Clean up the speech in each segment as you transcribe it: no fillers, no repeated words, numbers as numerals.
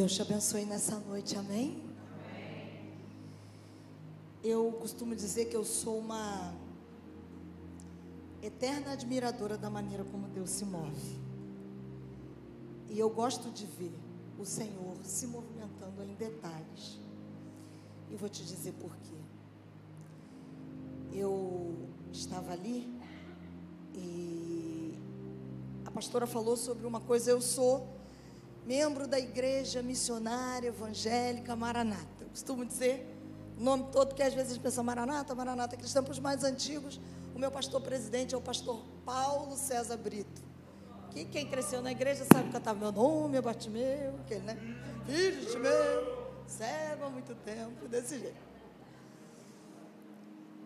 Deus te abençoe nessa noite, amém? Eu costumo dizer que eu sou uma eterna admiradora da maneira como Deus se move. E eu gosto de ver o Senhor se movimentando em detalhes. E vou te dizer por quê. Eu estava ali e a pastora falou sobre uma coisa. Eu sou membro da igreja missionária evangélica Maranata. Eu costumo dizer o nome todo, porque às vezes as pessoas Maranata cristã. Para os mais antigos, o meu pastor presidente é o pastor Paulo César Brito. Que quem cresceu na igreja sabe cantar meu nome, é Bartimeu, aquele, né? Filho de meu, servo há muito tempo, desse jeito.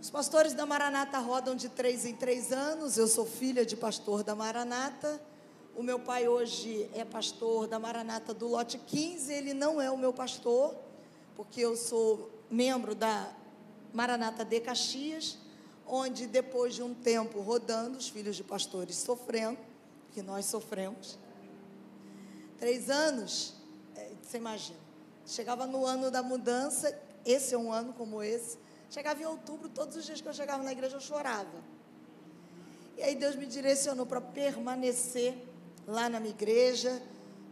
Os pastores da Maranata rodam de 3 em 3 anos. Eu sou filha de pastor da Maranata. O meu pai hoje é pastor da Maranata do lote 15. Ele não é o meu pastor, porque eu sou membro da Maranata de Caxias, onde depois de um tempo rodando, os filhos de pastores sofrendo, que nós sofremos, 3 anos, você imagina, chegava no ano da mudança, esse é um ano como esse, chegava em outubro, todos os dias que eu chegava na igreja eu chorava. E aí Deus me direcionou para permanecer lá na minha igreja,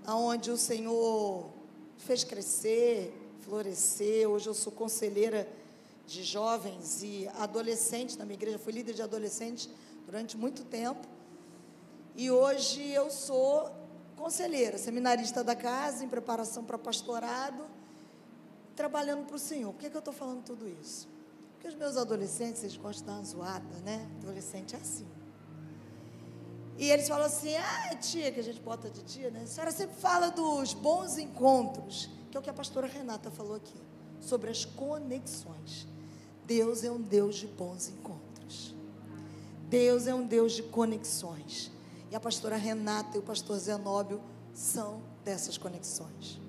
onde o Senhor fez crescer, florescer. Hoje eu sou conselheira de jovens e adolescentes na minha igreja, fui líder de adolescentes durante muito tempo. E hoje eu sou conselheira, seminarista da casa, em preparação para pastorado, trabalhando para o Senhor. Por que eu estou falando tudo isso? Porque os meus adolescentes, eles gostam de dar uma zoada, né? Adolescente é assim. E eles falam assim, tia, que a gente bota de tia, né? A senhora sempre fala dos bons encontros, que é o que a pastora Renata falou aqui, sobre as conexões. Deus é um Deus de bons encontros. Deus é um Deus de conexões. E a pastora Renata e o pastor Zenóbio são dessas conexões.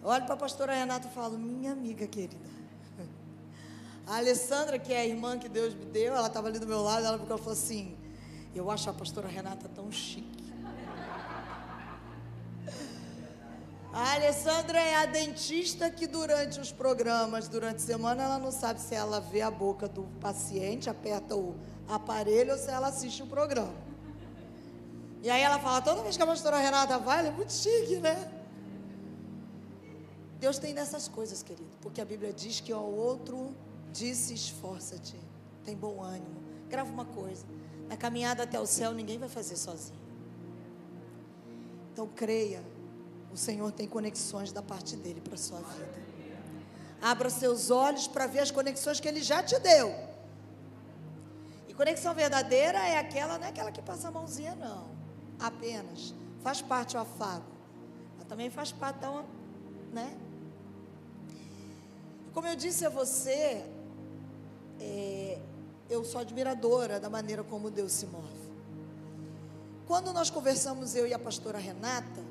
Eu olho para a pastora Renata e falo, minha amiga querida. A Alessandra, que é a irmã que Deus me deu, ela estava ali do meu lado, ela falou assim, eu acho a pastora Renata tão chique. A Alessandra é a dentista que durante os programas, durante a semana, ela não sabe se ela vê a boca do paciente, aperta o aparelho ou se ela assiste o programa. E aí ela fala, toda vez que a pastora Renata vai, ela é muito chique, né? Deus tem dessas coisas, querido, porque a Bíblia diz que ao outro disse, esforça-te, tem bom ânimo. Grava uma coisa, na caminhada até o céu, ninguém vai fazer sozinho. Então creia, o Senhor tem conexões da parte dele para a sua vida. Abra seus olhos para ver as conexões que ele já te deu. E conexão verdadeira é aquela, não é aquela que passa a mãozinha, não. Apenas faz parte o afago, mas também faz parte da, né? Como eu disse a você, eu sou admiradora da maneira como Deus se move. Quando nós conversamos, eu e a pastora Renata,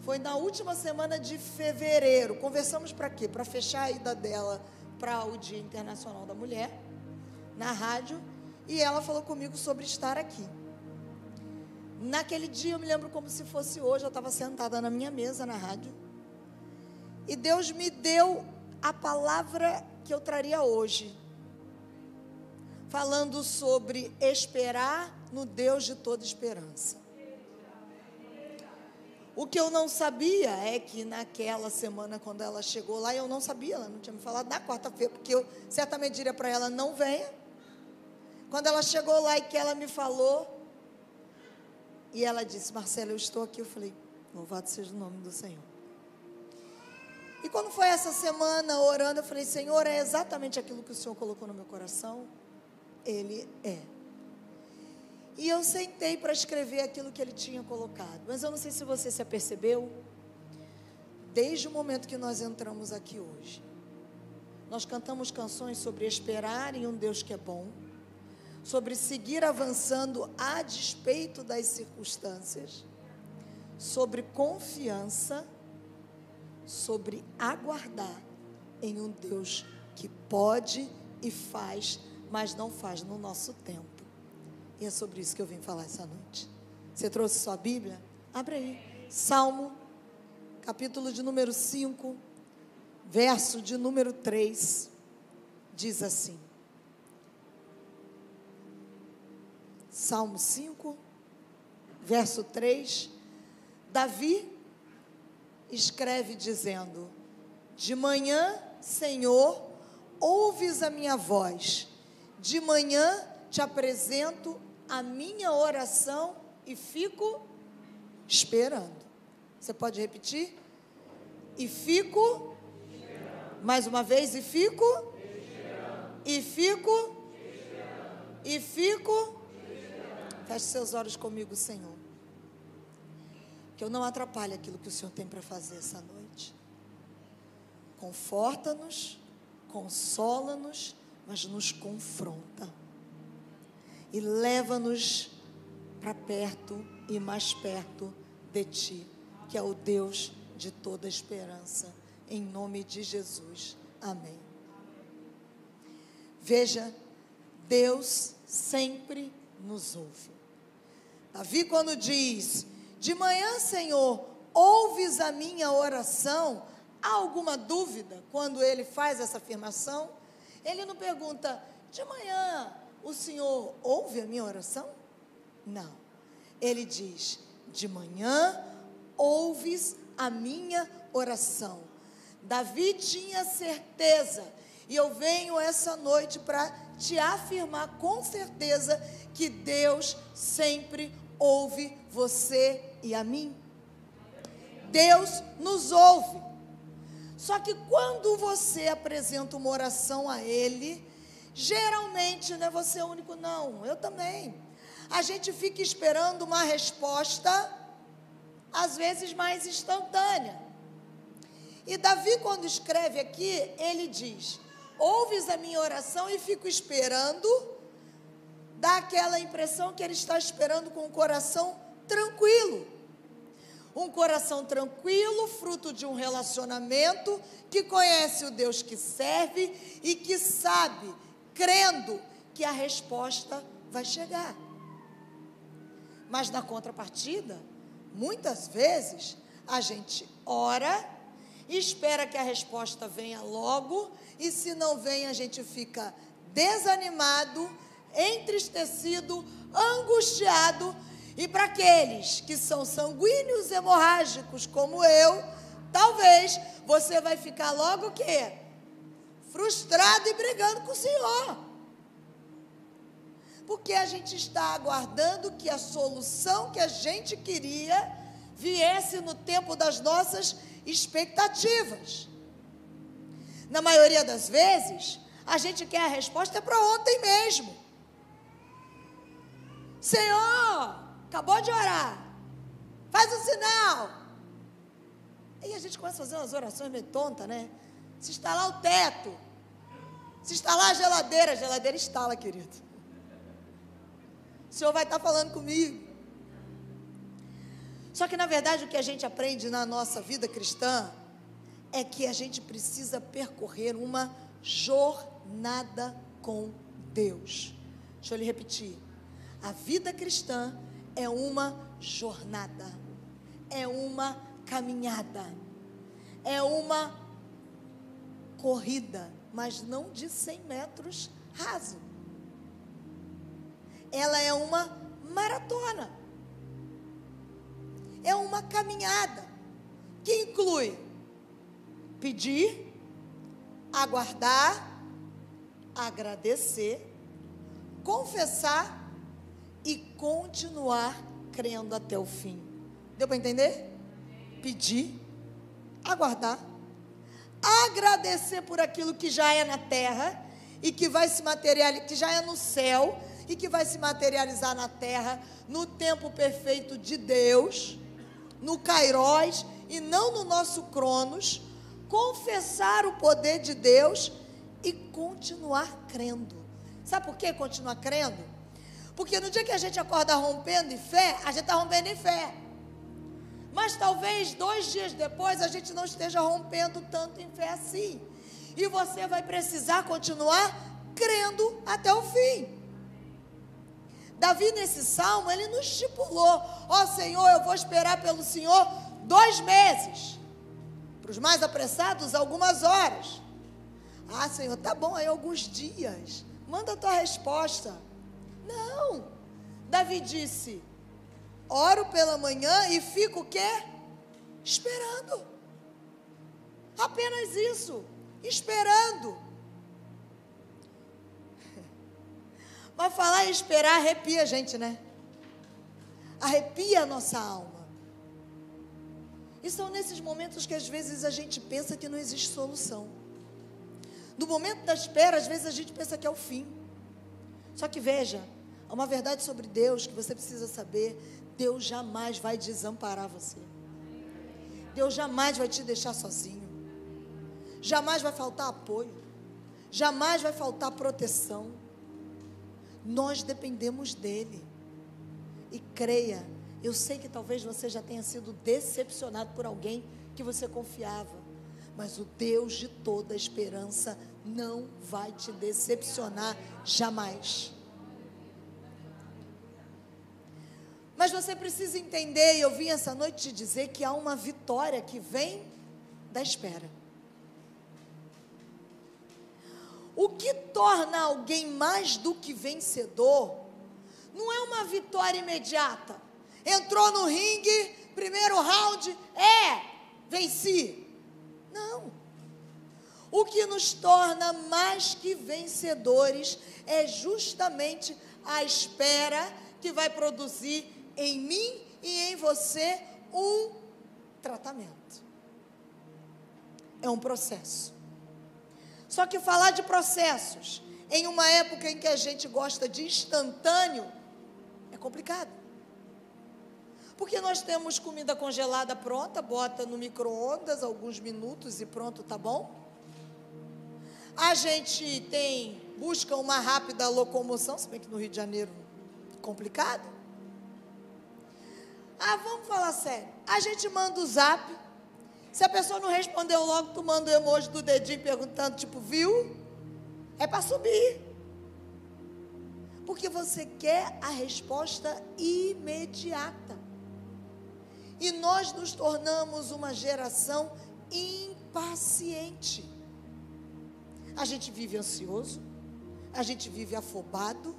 foi na última semana de fevereiro. Conversamos para quê? Para fechar a ida dela para o Dia Internacional da Mulher, na rádio, e ela falou comigo sobre estar aqui. Naquele dia, eu me lembro como se fosse hoje, eu estava sentada na minha mesa, na rádio, e Deus me deu a palavra que eu traria hoje, falando sobre esperar no Deus de toda esperança. O que eu não sabia é que naquela semana, quando ela chegou lá, eu não sabia, ela não tinha me falado na quarta-feira, porque eu certamente diria para ela, não venha. Quando ela chegou lá e que ela me falou, e ela disse, Marcela, eu estou aqui, eu falei, louvado seja o nome do Senhor. E quando foi essa semana orando, eu falei, Senhor, é exatamente aquilo que o Senhor colocou no meu coração? Ele é. E eu sentei para escrever aquilo que ele tinha colocado. Mas eu não sei se você se apercebeu, desde o momento que nós entramos aqui hoje, nós cantamos canções sobre esperar em um Deus que é bom, sobre seguir avançando a despeito das circunstâncias, sobre confiança, sobre aguardar em um Deus que pode e faz, mas não faz no nosso tempo. E é sobre isso que eu vim falar essa noite. Você trouxe sua Bíblia? Abre aí. Salmo capítulo de número 5, verso de número 3, diz assim. Salmo 5, verso 3, Davi escreve dizendo: de manhã, Senhor, ouves a minha voz, de manhã te apresento a minha oração e fico esperando. Você pode repetir? E fico, mais uma vez, e fico, e fico, e fico. Feche seus olhos comigo, Senhor. Que eu não atrapalhe aquilo que o Senhor tem para fazer essa noite. Conforta-nos, consola-nos, mas nos confronta. E leva-nos para perto e mais perto de Ti, que é o Deus de toda esperança. Em nome de Jesus. Amém. Veja, Deus sempre nos ouve. Davi, quando diz: de manhã, Senhor, ouves a minha oração, há alguma dúvida quando ele faz essa afirmação? Ele não pergunta: de manhã o Senhor ouve a minha oração? Não. Ele diz: de manhã ouves a minha oração. Davi tinha certeza, e eu venho essa noite para te afirmar com certeza que Deus sempre ouve você e a mim. Deus nos ouve. Só que quando você apresenta uma oração a Ele, geralmente não é você o único, não, eu também. A gente fica esperando uma resposta, às vezes mais instantânea. E Davi, quando escreve aqui, ele diz: ouves a minha oração e fico esperando. Dá aquela impressão que ele está esperando com o coração tranquilo. Um coração tranquilo, fruto de um relacionamento, que conhece o Deus que serve e que sabe, crendo, que a resposta vai chegar. Mas na contrapartida, muitas vezes, a gente ora, espera que a resposta venha logo, e se não vem, a gente fica desanimado, entristecido, angustiado. E para aqueles que são sanguíneos hemorrágicos como eu, talvez você vai ficar logo o quê? Frustrado e brigando com o Senhor. Porque a gente está aguardando que a solução que a gente queria viesse no tempo das nossas expectativas. Na maioria das vezes, a gente quer a resposta para ontem mesmo. Senhor, acabou de orar, faz um sinal. E a gente começa a fazer umas orações meio tontas, né? Se instalar o teto, se instalar a geladeira instala, querido. O Senhor vai estar falando comigo. Só que, na verdade, o que a gente aprende na nossa vida cristã é que a gente precisa percorrer uma jornada com Deus. Deixa eu lhe repetir. A vida cristã é uma jornada, é uma caminhada, é uma corrida, mas não de 100 metros raso. Ela é uma maratona, é uma caminhada que inclui pedir, aguardar, agradecer, confessar e continuar crendo até o fim. Deu para entender? Pedir, aguardar, agradecer por aquilo que já é na terra e que vai se materializar, que já é no céu e que vai se materializar na terra no tempo perfeito de Deus, no Kairos e não no nosso Cronos. Confessar o poder de Deus e continuar crendo. Sabe por que continuar crendo? Porque no dia que a gente acorda rompendo em fé, a gente está rompendo em fé. Mas talvez 2 dias depois a gente não esteja rompendo tanto em fé assim. E você vai precisar continuar crendo até o fim. Davi, nesse salmo, ele nos estipulou: ó Senhor, eu vou esperar pelo Senhor 2 meses. Para os mais apressados, algumas horas. Ah, Senhor, tá bom, aí alguns dias. Manda a tua resposta. Não. Davi disse: oro pela manhã e fico o quê? Esperando. Apenas isso. Esperando. Mas falar em esperar arrepia a gente, né? Arrepia a nossa alma. E são nesses momentos que às vezes a gente pensa que não existe solução. No momento da espera, às vezes a gente pensa que é o fim. Só que veja, há uma verdade sobre Deus que você precisa saber: Deus jamais vai desamparar você. Deus jamais vai te deixar sozinho. Jamais vai faltar apoio. Jamais vai faltar proteção. Nós dependemos dEle. E creia, eu sei que talvez você já tenha sido decepcionado por alguém que você confiava, mas o Deus de toda esperança não vai te decepcionar jamais. Mas você precisa entender, e eu vim essa noite te dizer que há uma vitória que vem da espera. O que torna alguém mais do que vencedor não é uma vitória imediata. Entrou no ringue, primeiro round, venci. Não. O que nos torna mais que vencedores é justamente a espera que vai produzir em mim e em você um tratamento. É um processo. Só que falar de processos em uma época em que a gente gosta de instantâneo é complicado. Porque nós temos comida congelada pronta, bota no micro-ondas alguns minutos e pronto, tá bom? A gente busca uma rápida locomoção, se bem que no Rio de Janeiro é complicado. Vamos falar sério. A gente manda o zap. Se a pessoa não respondeu logo, tu manda o emoji do dedinho perguntando, tipo, viu? É para subir. Porque você quer a resposta imediata. E nós nos tornamos uma geração impaciente. A gente vive ansioso, a gente vive afobado,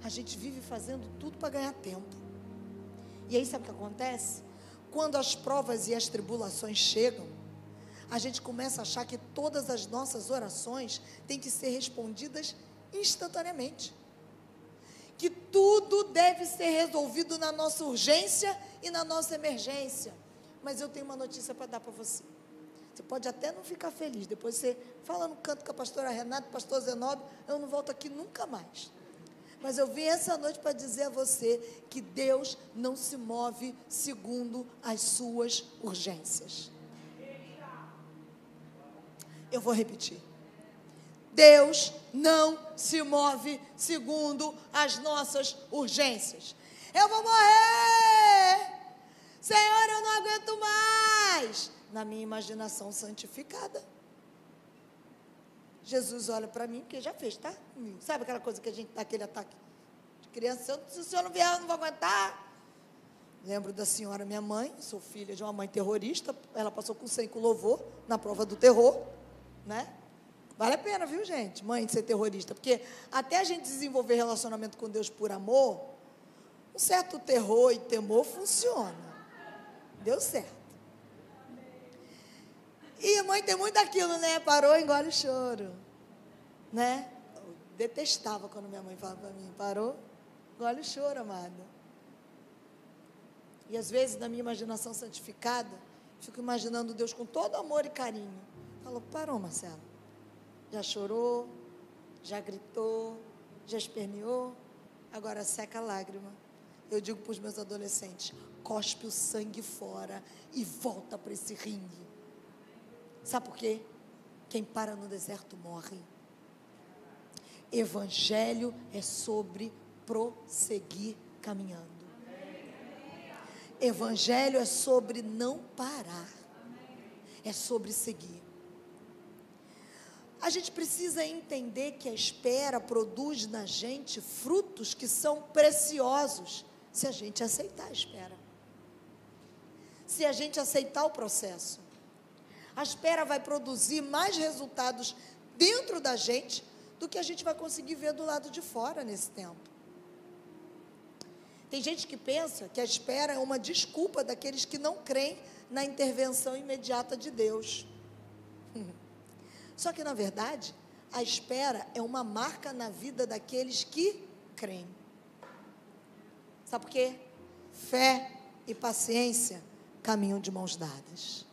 a gente vive fazendo tudo para ganhar tempo. E aí sabe o que acontece? Quando as provas e as tribulações chegam, a gente começa a achar que todas as nossas orações têm que ser respondidas instantaneamente. Que tudo deve ser resolvido na nossa urgência e na nossa emergência. Mas eu tenho uma notícia para dar para você. Você pode até não ficar feliz, depois você fala no canto com a pastora Renata, pastor Zenóbio, eu não volto aqui nunca mais. Mas eu vim essa noite para dizer a você que Deus não se move segundo as suas urgências. Eu vou repetir. Deus não se move segundo as nossas urgências. Eu vou morrer! Senhor, eu não aguento mais! Na minha imaginação santificada. Jesus olha para mim, porque já fez, tá? Sabe aquela coisa que a gente dá aquele ataque de criança? Se o senhor não vier, eu não vou aguentar. Lembro da senhora, minha mãe, sou filha de uma mãe terrorista, ela passou com 100 com louvor, na prova do terror, né? Vale a pena, viu, gente? Mãe, de ser terrorista, porque até a gente desenvolver relacionamento com Deus por amor, um certo terror e temor funciona. Deu certo. E a mãe tem muito daquilo, né? Parou, engole o choro, né? Eu detestava quando minha mãe falava para mim, parou, engole o choro, amada. E às vezes, na minha imaginação santificada, fico imaginando Deus com todo amor e carinho. Falou, parou, Marcelo. Já chorou, já gritou, já esperneou, agora seca a lágrima. Eu digo para os meus adolescentes, cospe o sangue fora e volta para esse ringue. Sabe por quê? Quem para no deserto morre. Evangelho é sobre prosseguir caminhando. Evangelho é sobre não parar. É sobre seguir. A gente precisa entender que a espera produz na gente frutos que são preciosos, se a gente aceitar a espera. Se a gente aceitar o processo. A espera vai produzir mais resultados dentro da gente do que a gente vai conseguir ver do lado de fora nesse tempo. Tem gente que pensa que a espera é uma desculpa daqueles que não creem na intervenção imediata de Deus. Só que, na verdade, a espera é uma marca na vida daqueles que creem. Sabe por quê? Fé e paciência caminham de mãos dadas.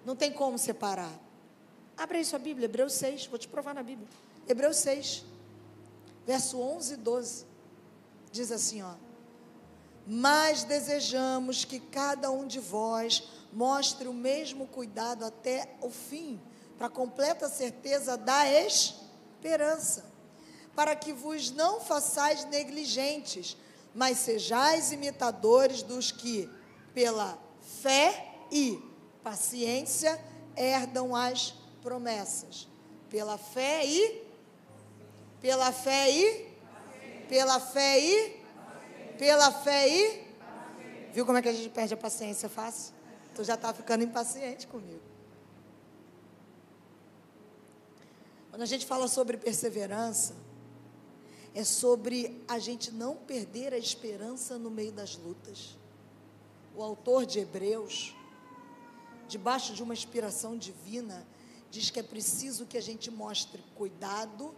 Não tem como separar. Abre aí sua Bíblia, Hebreus 6, vou te provar na Bíblia. Hebreus 6, verso 11 e 12. Diz assim, ó: mas desejamos que cada um de vós mostre o mesmo cuidado até o fim, para a completa certeza da esperança, para que vos não façais negligentes, mas sejais imitadores dos que, pela fé e paciência, herdam as promessas. Pela fé e viu como é que a gente perde a paciência fácil? Tu já está ficando impaciente comigo. Quando a gente fala sobre perseverança, é sobre a gente não perder a esperança no meio das lutas. O autor de Hebreus, debaixo de uma inspiração divina, diz que é preciso que a gente mostre cuidado,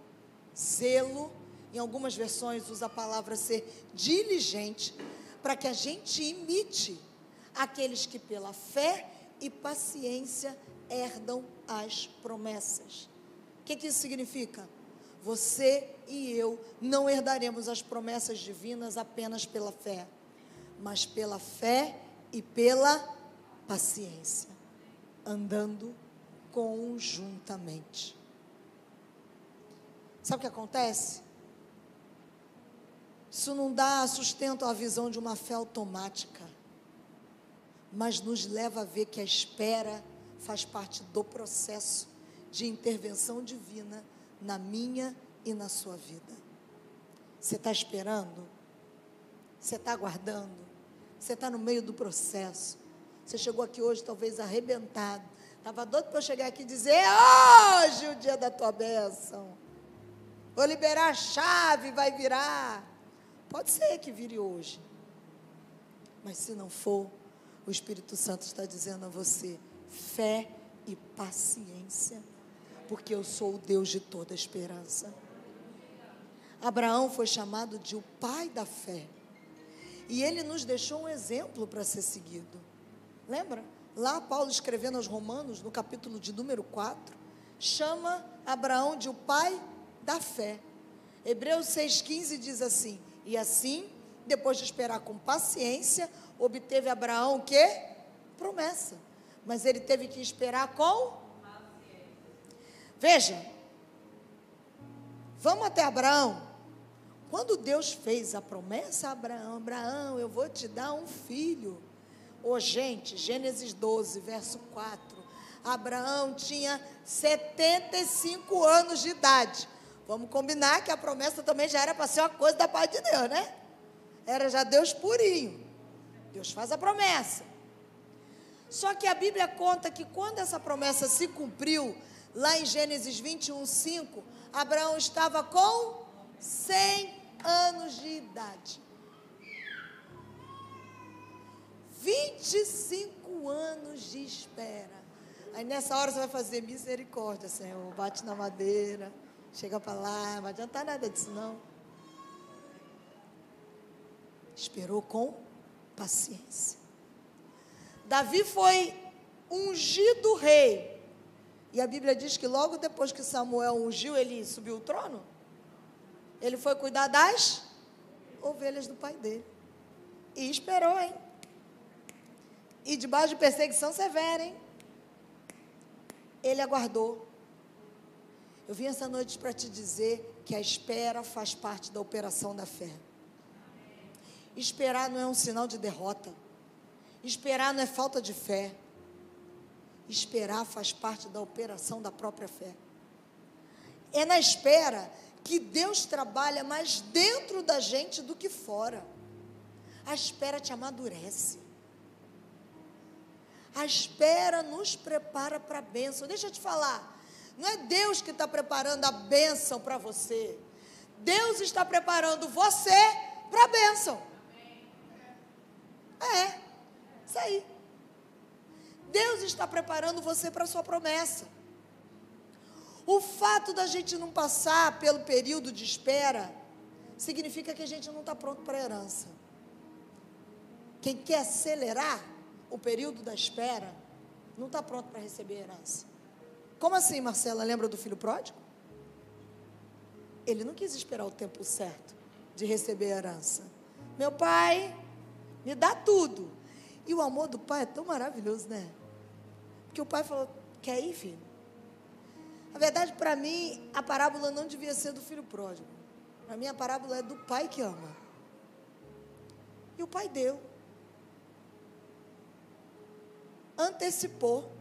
zelo, em algumas versões usa a palavra ser diligente, para que a gente imite aqueles que pela fé e paciência herdam as promessas. O que isso significa? Você e eu não herdaremos as promessas divinas apenas pela fé, mas pela fé e pela paciência, andando conjuntamente. Sabe o que acontece? Isso não dá sustento à visão de uma fé automática, mas nos leva a ver que a espera faz parte do processo de intervenção divina na minha e na sua vida. Você está esperando? Você está aguardando? Você está no meio do processo? Você chegou aqui hoje talvez arrebentado. Estava doido para eu chegar aqui e dizer: hoje é o dia da tua bênção. Vou liberar a chave, vai virar. Pode ser que vire hoje. Mas se não for, o Espírito Santo está dizendo a você: fé e paciência, porque eu sou o Deus de toda esperança. Abraão foi chamado de o pai da fé, e ele nos deixou um exemplo para ser seguido. Lembra? Lá Paulo escrevendo aos Romanos, no capítulo de número 4, chama Abraão de o pai da fé. Hebreus 6,15 diz assim: e assim, depois de esperar com paciência, obteve Abraão o quê? Promessa. Mas ele teve que esperar com paciência. Veja, vamos até Abraão. Quando Deus fez a promessa a Abraão: Abraão, eu vou te dar um filho. Gente, Gênesis 12, verso 4. Abraão tinha 75 anos de idade. Vamos combinar que a promessa também já era para ser uma coisa da parte de Deus, né? Era já Deus purinho. Deus faz a promessa. Só que a Bíblia conta que quando essa promessa se cumpriu, lá em Gênesis 21, 5, Abraão estava com 100 anos de idade. 25 anos de espera. Aí nessa hora você vai fazer: misericórdia, Senhor, bate na madeira, chega para lá, não vai adiantar nada disso não. Esperou com paciência. Davi foi ungido rei, e a Bíblia diz que logo depois que Samuel ungiu, ele subiu o trono. Ele foi cuidar das ovelhas do pai dele, e esperou, hein? E debaixo de perseguição severa, hein? Ele aguardou. Eu vim essa noite para te dizer que a espera faz parte da operação da fé. Esperar não é um sinal de derrota. Esperar não é falta de fé. Esperar faz parte da operação da própria fé. É na espera que Deus trabalha mais dentro da gente do que fora. A espera te amadurece. A espera nos prepara para a bênção. Deixa eu te falar, não é Deus que está preparando a bênção para você. Deus está preparando você para a bênção. Isso aí. Deus está preparando você para a sua promessa. O fato da gente não passar pelo período de espera significa que a gente não está pronto para a herança. Quem quer acelerar o período da espera não está pronto para receber a herança. Como assim, Marcela? Lembra do filho pródigo? Ele não quis esperar o tempo certo de receber a herança. Meu pai, me dá tudo. E o amor do pai é tão maravilhoso, né? Porque o pai falou, quer ir, filho? Na verdade, para mim, a parábola não devia ser do filho pródigo. Para mim, a parábola é do pai que ama. E o pai deu. Antecipou.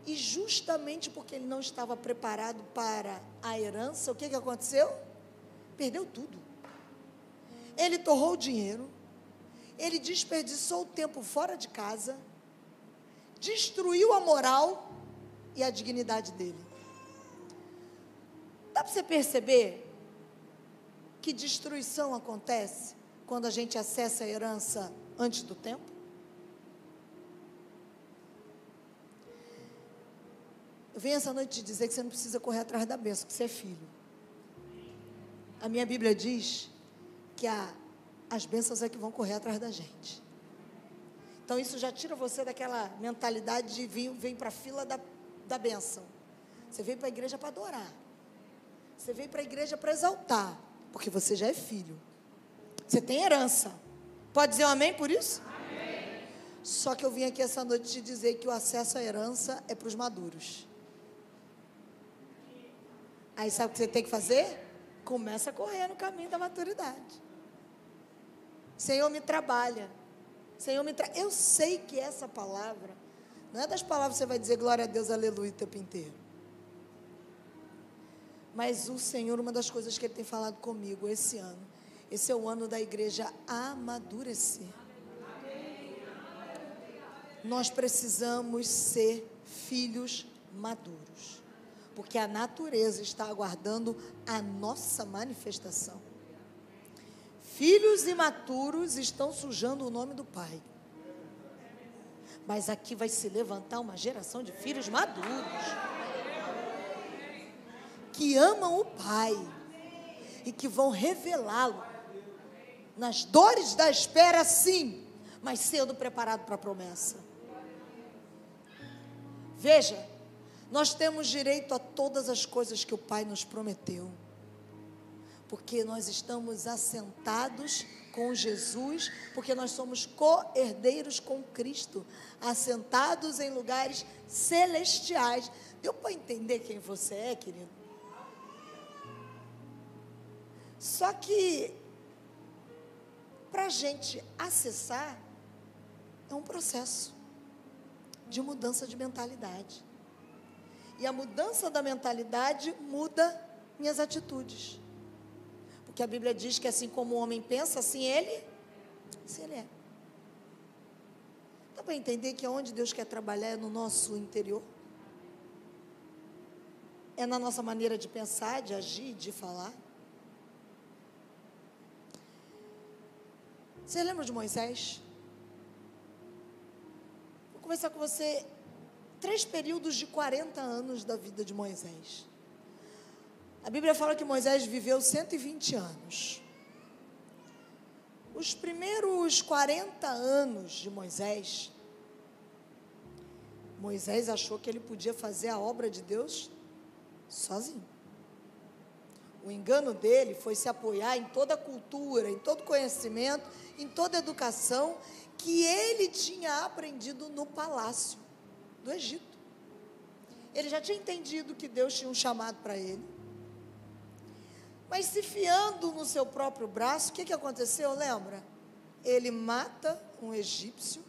E justamente porque ele não estava preparado para a herança, o que aconteceu? Perdeu tudo. Ele torrou o dinheiro. Ele desperdiçou o tempo fora de casa. Destruiu a moral e a dignidade dele. Dá para você perceber que destruição acontece quando a gente acessa a herança antes do tempo? Eu venho essa noite te dizer que você não precisa correr atrás da bênção, que você é filho. A minha Bíblia diz que as bênçãos é que vão correr atrás da gente. Então isso já tira você daquela mentalidade de vem para a fila da bênção. Você veio para a igreja para adorar. Você veio para a igreja para exaltar, porque você já é filho. Você tem herança. Pode dizer um amém por isso? Amém. Só que eu vim aqui essa noite te dizer que o acesso à herança é para os maduros. Aí sabe o que você tem que fazer? Começa a correr no caminho da maturidade. Senhor, me trabalha. Senhor, eu sei que essa palavra, não é das palavras que você vai dizer glória a Deus, aleluia, o tempo inteiro. Mas o Senhor, uma das coisas que Ele tem falado comigo esse ano, esse é o ano da igreja amadurecer. Nós precisamos ser filhos maduros, porque a natureza está aguardando a nossa manifestação. Filhos imaturos estão sujando o nome do Pai. Mas aqui vai se levantar uma geração de filhos maduros, que amam o Pai e que vão revelá-lo nas dores da espera, sim, mas sendo preparado para a promessa. Veja, nós temos direito a todas as coisas que o Pai nos prometeu, porque nós estamos assentados com Jesus, porque nós somos co-herdeiros com Cristo, assentados em lugares celestiais. Deu para entender quem você é, querido? Só que, para a gente acessar, é um processo de mudança de mentalidade. E a mudança da mentalidade muda minhas atitudes. Porque a Bíblia diz que assim como o homem pensa, assim ele é. Dá para entender que onde Deus quer trabalhar é no nosso interior? É na nossa maneira de pensar, de agir, de falar? Você lembra de Moisés? Vou conversar com você 3 períodos de 40 anos da vida de Moisés. A Bíblia fala que Moisés viveu 120 anos. Os primeiros 40 anos de Moisés, Moisés achou que ele podia fazer a obra de Deus sozinho. O engano dele foi se apoiar em toda a cultura, em todo conhecimento, em toda a educação que ele tinha aprendido no palácio do Egito. Ele já tinha entendido que Deus tinha um chamado para ele. Mas se fiando no seu próprio braço, o que aconteceu, lembra? Ele mata um egípcio,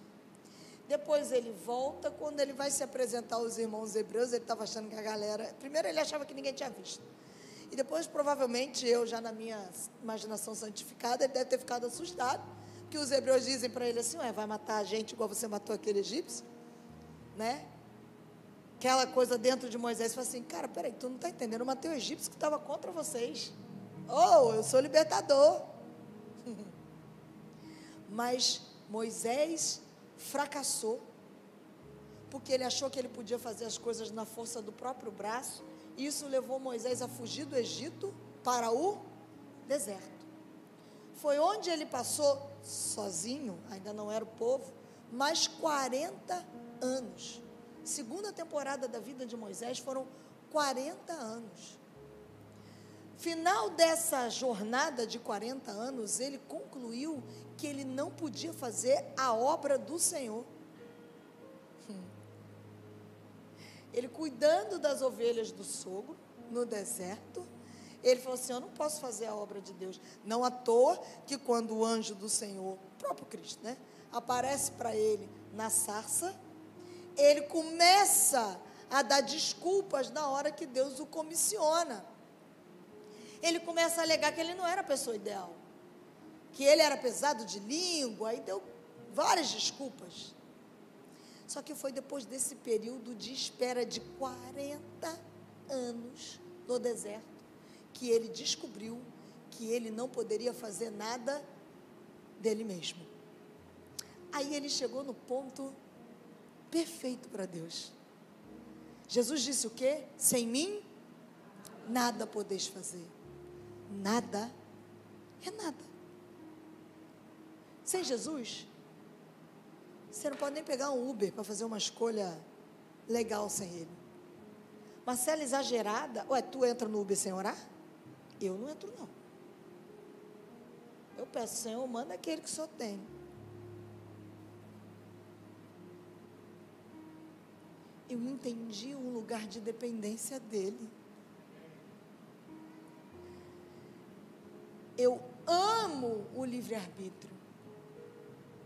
depois ele volta, quando ele vai se apresentar aos irmãos hebreus, ele estava achando que a galera, primeiro ele achava que ninguém tinha visto, e depois provavelmente eu, já na minha imaginação santificada, ele deve ter ficado assustado, que os hebreus dizem para ele assim, vai matar a gente igual você matou aquele egípcio? né? Aquela coisa dentro de Moisés, fala assim, cara, peraí, tu não está entendendo, eu matei o egípcio que estava contra vocês. Oh, eu sou libertador. Mas Moisés fracassou, porque ele achou que ele podia fazer as coisas na força do próprio braço, e isso levou Moisés a fugir do Egito para o deserto. Foi onde ele passou sozinho, ainda não era o povo, mais 40 anos. Segunda temporada da vida de Moisés foram 40 anos. Final dessa jornada de 40 anos, ele concluiu que ele não podia fazer a obra do Senhor. Ele cuidando das ovelhas do sogro, no deserto, ele falou assim, eu não posso fazer a obra de Deus. Não à toa que quando o anjo do Senhor, o próprio Cristo, né, aparece para ele na sarça, ele começa a dar desculpas na hora que Deus o comissiona. Ele começa a alegar que ele não era a pessoa ideal, que ele era pesado de língua, e deu várias desculpas. Só que foi depois desse período de espera de 40 anos no deserto, que ele descobriu que ele não poderia fazer nada dele mesmo. Aí ele chegou no ponto perfeito para Deus. Jesus disse o quê? Sem mim, nada podeis fazer. Nada é nada. Sem Jesus, você não pode nem pegar um Uber para fazer uma escolha legal sem ele. Marcela, exagerada. Ué, tu entra no Uber sem orar? Eu não entro, não. Eu peço, Senhor, manda aquele que só tem. Eu entendi um lugar de dependência dele. Eu amo o livre-arbítrio,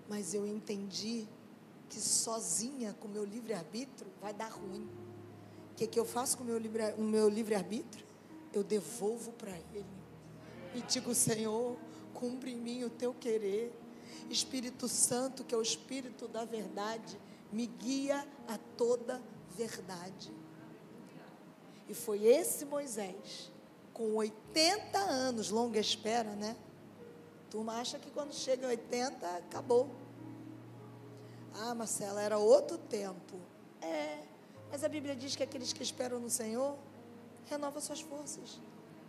mas eu entendi que sozinha com o meu livre-arbítrio vai dar ruim. O que eu faço com o meu livre-arbítrio? Eu devolvo para ele e digo, Senhor, cumpre em mim o teu querer. Espírito Santo, que é o Espírito da verdade, me guia a toda verdade. E foi esse Moisés, com 80 anos, longa espera, né? Turma acha que quando chega a 80, acabou. Ah, Marcela, era outro tempo. Mas a Bíblia diz que aqueles que esperam no Senhor, renovam suas forças,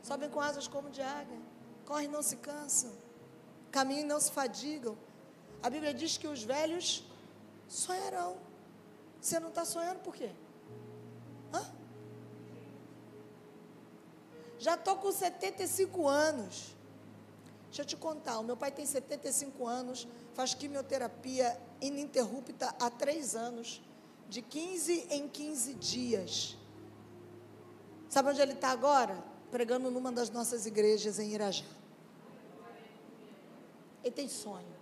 sobem com asas como de águia, correm e não se cansam, caminham e não se fadigam. A Bíblia diz que os velhos sonharão. Você não está sonhando por quê? Já estou com 75 anos. Deixa eu te contar, o meu pai tem 75 anos, faz quimioterapia ininterrupta há 3 anos, de 15 em 15 dias. Sabe onde ele está agora? Pregando numa das nossas igrejas em Irajá. Ele tem sonho.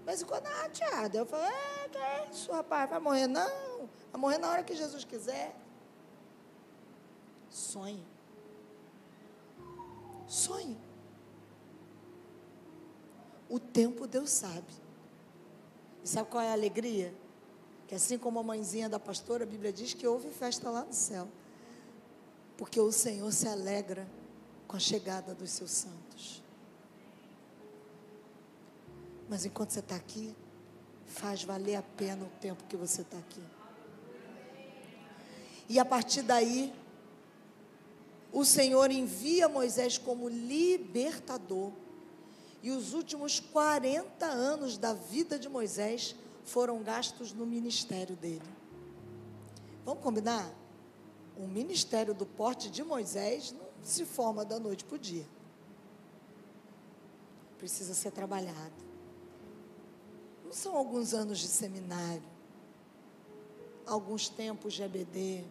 Mas quando tiada, eu falo, que é isso, rapaz, vai morrer? Não, vai morrer na hora que Jesus quiser. Sonhe. Sonhe. O tempo Deus sabe. E sabe qual é a alegria? Que assim como a mãezinha da pastora, a Bíblia diz que houve festa lá no céu. Porque o Senhor se alegra com a chegada dos seus santos. Mas enquanto você está aqui, faz valer a pena o tempo que você está aqui. E a partir daí, o Senhor envia Moisés como libertador. E os últimos 40 anos da vida de Moisés foram gastos no ministério dele. Vamos combinar? O ministério do porte de Moisés não se forma da noite para o dia. Precisa ser trabalhado. Não são alguns anos de seminário, alguns tempos de EBD.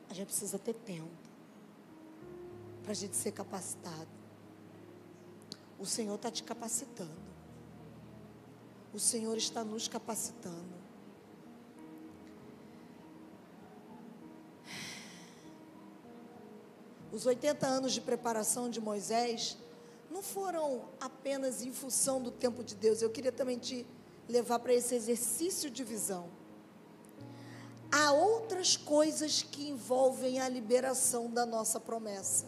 A gente precisa ter tempo para a gente ser capacitado. O Senhor está te capacitando. O Senhor está nos capacitando. Os 80 anos de preparação de Moisés não foram apenas em função do tempo de Deus. Eu queria também te levar para esse exercício de visão. há outras coisas que envolvem a liberação da nossa promessa.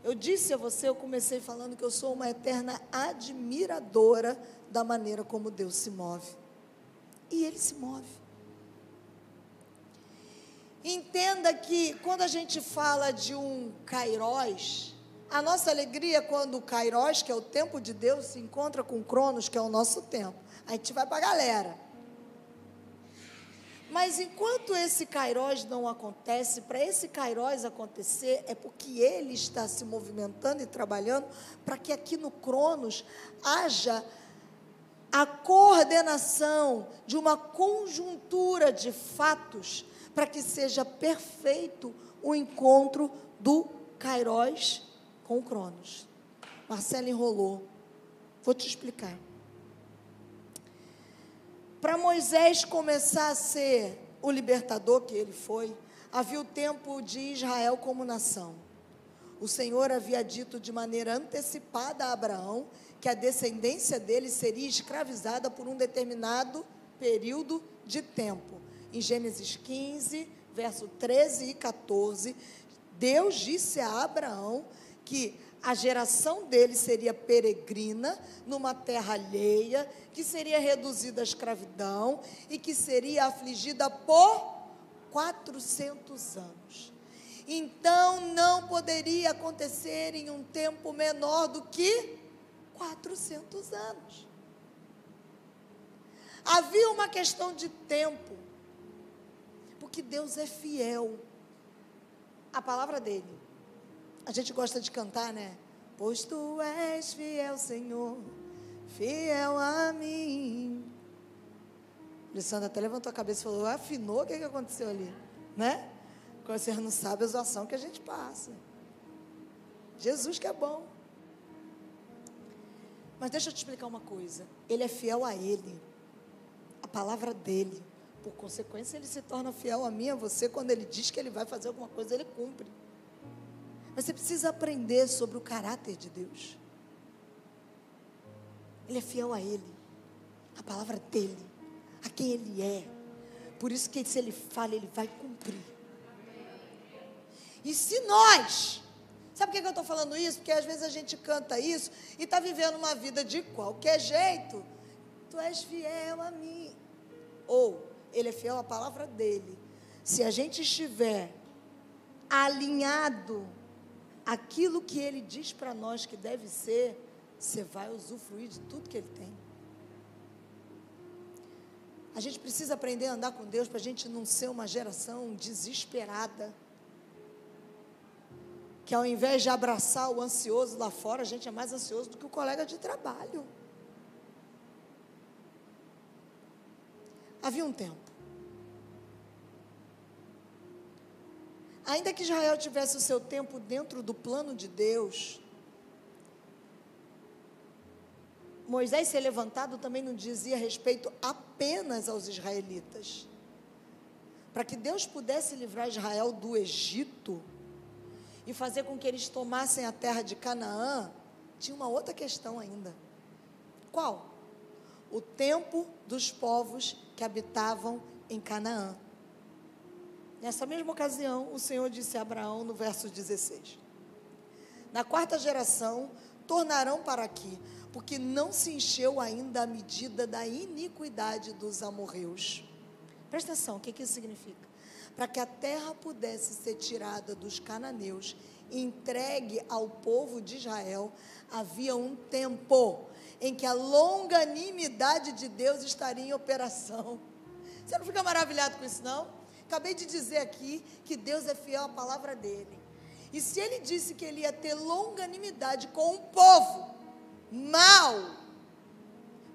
Eu disse a você, eu comecei falando que eu sou uma eterna admiradora da maneira como Deus se move. E Ele se move. Entenda que quando a gente fala de um Kairos, a nossa alegria é quando o Kairos, que é o tempo de Deus, se encontra com o Cronos, que é o nosso tempo. A gente vai para a galera. Mas enquanto esse Kairos não acontece, para esse Kairos acontecer, é porque ele está se movimentando e trabalhando para que aqui no Cronos haja a coordenação de uma conjuntura de fatos para que seja perfeito o encontro do Kairos com o Cronos. Marcelo enrolou. Vou te explicar. Para Moisés começar a ser o libertador que ele foi, havia o tempo de Israel como nação. O Senhor havia dito de maneira antecipada a Abraão que a descendência dele seria escravizada por um determinado período de tempo. Em Gênesis 15, verso 13 e 14, Deus disse a Abraão que a geração dele seria peregrina numa terra alheia, que seria reduzida à escravidão e que seria afligida por 400 anos. Então, não poderia acontecer em um tempo menor do que 400 anos. Havia uma questão de tempo, porque Deus é fiel à palavra dele. A gente gosta de cantar, né? Pois tu és fiel, Senhor, fiel a mim. Alessandra até levantou a cabeça e falou, afinou, o que aconteceu ali? Né? Quando você não sabe a zoação que a gente passa. Jesus que é bom. Mas deixa eu te explicar uma coisa. Ele é fiel a Ele, a palavra dele. Por consequência, Ele se torna fiel a mim e a você. Quando Ele diz que Ele vai fazer alguma coisa, Ele cumpre. Mas você precisa aprender sobre o caráter de Deus. Ele é fiel a Ele, a palavra dEle, a quem Ele é. Por isso que se Ele fala, Ele vai cumprir. E se nós... Sabe por que eu estou falando isso? Porque às vezes a gente canta isso e está vivendo uma vida de qualquer jeito. Tu és fiel a mim. Ou, Ele é fiel à palavra dEle. Se a gente estiver alinhado aquilo que Ele diz para nós que deve ser, você vai usufruir de tudo que Ele tem. A gente precisa aprender a andar com Deus para a gente não ser uma geração desesperada, que ao invés de abraçar o ansioso lá fora, a gente é mais ansioso do que o colega de trabalho. Havia um tempo, ainda que Israel tivesse o seu tempo dentro do plano de Deus, Moisés ser levantado também não dizia respeito apenas aos israelitas. Para que Deus pudesse livrar Israel do Egito e fazer com que eles tomassem a terra de Canaã, tinha uma outra questão ainda. Qual? O tempo dos povos que habitavam em Canaã. Nessa mesma ocasião, o Senhor disse a Abraão no verso 16: na 4ª geração, tornarão para aqui, porque não se encheu ainda a medida da iniquidade dos amorreus. Presta atenção, o que isso significa? Para que a terra pudesse ser tirada dos cananeus e entregue ao povo de Israel, havia um tempo em que a longanimidade de Deus estaria em operação. Você não fica maravilhado com isso, não? Acabei de dizer aqui que Deus é fiel à palavra dele. E se ele disse que ele ia ter longanimidade com um povo mau,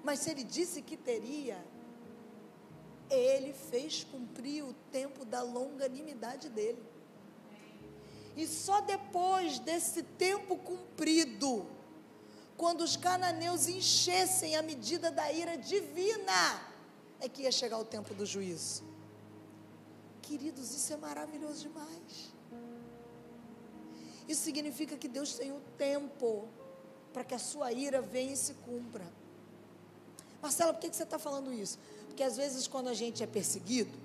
mas se ele disse que teria, ele fez cumprir o tempo da longanimidade dele. E só depois desse tempo cumprido, quando os cananeus enchessem a medida da ira divina, é que ia chegar o tempo do juízo. Queridos, isso é maravilhoso demais. Isso significa que Deus tem o tempo para que a sua ira venha e se cumpra. Marcela, por que você está falando isso? Porque às vezes quando a gente é perseguido,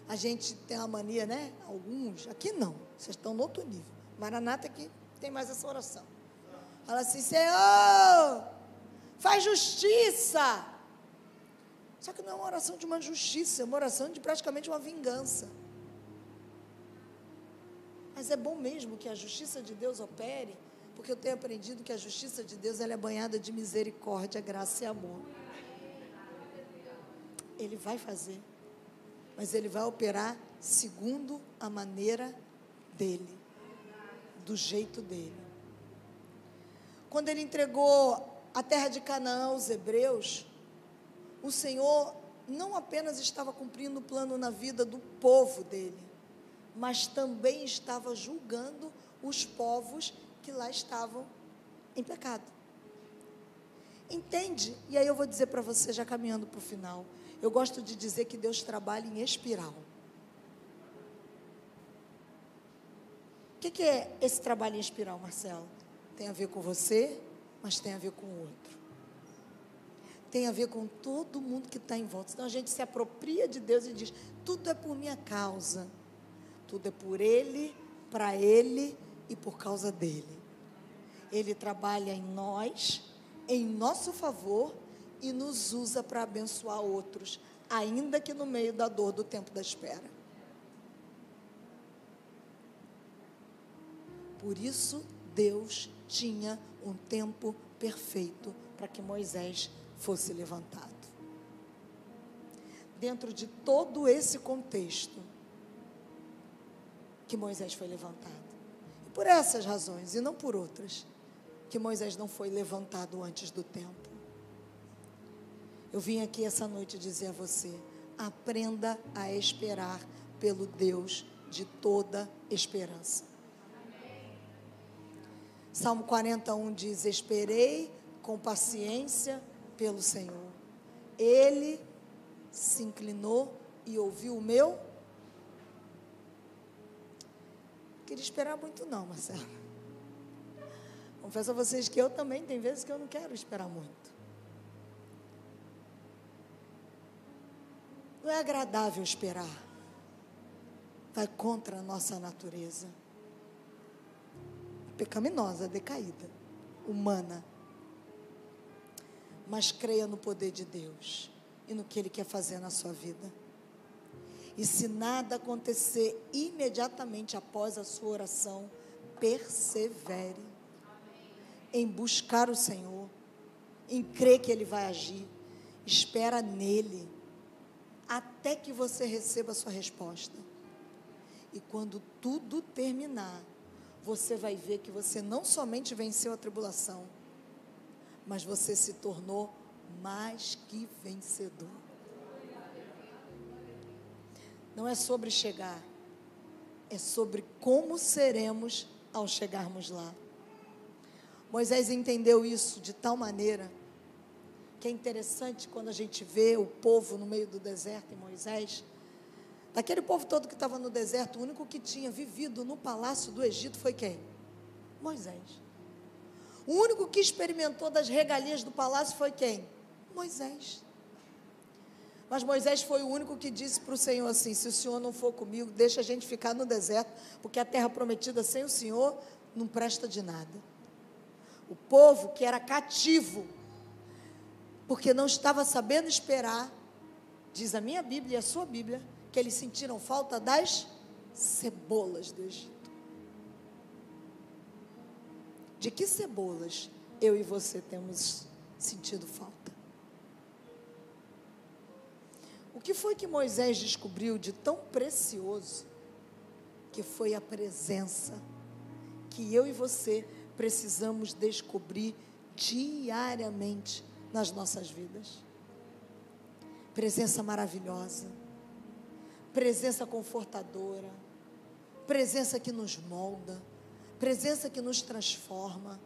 a gente tem uma mania, né? Alguns, aqui não, vocês estão no outro nível. Maranata que tem mais essa oração. Fala assim, Senhor, faz justiça. Só que não é uma oração de uma justiça, é uma oração de praticamente uma vingança. Mas é bom mesmo que a justiça de Deus opere, porque eu tenho aprendido que a justiça de Deus ela é banhada de misericórdia, graça e amor. Ele vai fazer, mas Ele vai operar segundo a maneira dEle, do jeito dEle. Quando Ele entregou a terra de Canaã aos hebreus, o Senhor não apenas estava cumprindo o plano na vida do povo dEle, mas também estava julgando os povos que lá estavam em pecado. Entende? E aí eu vou dizer para você, já caminhando para o final, eu gosto de dizer que Deus trabalha em espiral. O que é esse trabalho em espiral, Marcelo? Tem a ver com você, mas tem a ver com o outro. Tem a ver com todo mundo que está em volta. Senão a gente se apropria de Deus e diz, tudo é por minha causa. Tudo é por Ele, para Ele e por causa dEle. Ele trabalha em nós, em nosso favor e nos usa para abençoar outros, ainda que no meio da dor do tempo da espera. Por isso, Deus tinha um tempo perfeito para que Moisés fosse levantado. Dentro de todo esse contexto, que Moisés foi levantado. E por essas razões, e não por outras, que Moisés não foi levantado antes do tempo. Eu vim aqui essa noite dizer a você, aprenda a esperar pelo Deus de toda esperança. Salmo 41 diz, esperei com paciência pelo Senhor. Ele se inclinou e ouviu o meu. Não queria esperar muito não, Marcelo. Confesso a vocês que eu também, tem vezes que eu não quero esperar muito. Não é agradável esperar. Vai contra a nossa natureza. Pecaminosa, decaída, humana. Mas creia no poder de Deus e no que Ele quer fazer na sua vida. E se nada acontecer imediatamente após a sua oração, persevere em buscar o Senhor, em crer que Ele vai agir. Espera nele, até que você receba a sua resposta. E quando tudo terminar, você vai ver que você não somente venceu a tribulação, mas você se tornou mais que vencedor. Não é sobre chegar, é sobre como seremos ao chegarmos lá. Moisés entendeu isso de tal maneira, que é interessante quando a gente vê o povo no meio do deserto e Moisés, daquele povo todo que estava no deserto, o único que tinha vivido no palácio do Egito foi quem? Moisés. O único que experimentou das regalias do palácio foi quem? Moisés. Mas Moisés foi o único que disse para o Senhor assim, se o Senhor não for comigo, deixa a gente ficar no deserto, porque a terra prometida sem o Senhor não presta de nada. O povo que era cativo, porque não estava sabendo esperar, diz a minha Bíblia e a sua Bíblia, que eles sentiram falta das cebolas do Egito. De que cebolas eu e você temos sentido falta? O que foi que Moisés descobriu de tão precioso, que foi a presença, que eu e você precisamos descobrir diariamente nas nossas vidas? Presença maravilhosa, presença confortadora, presença que nos molda, presença que nos transforma.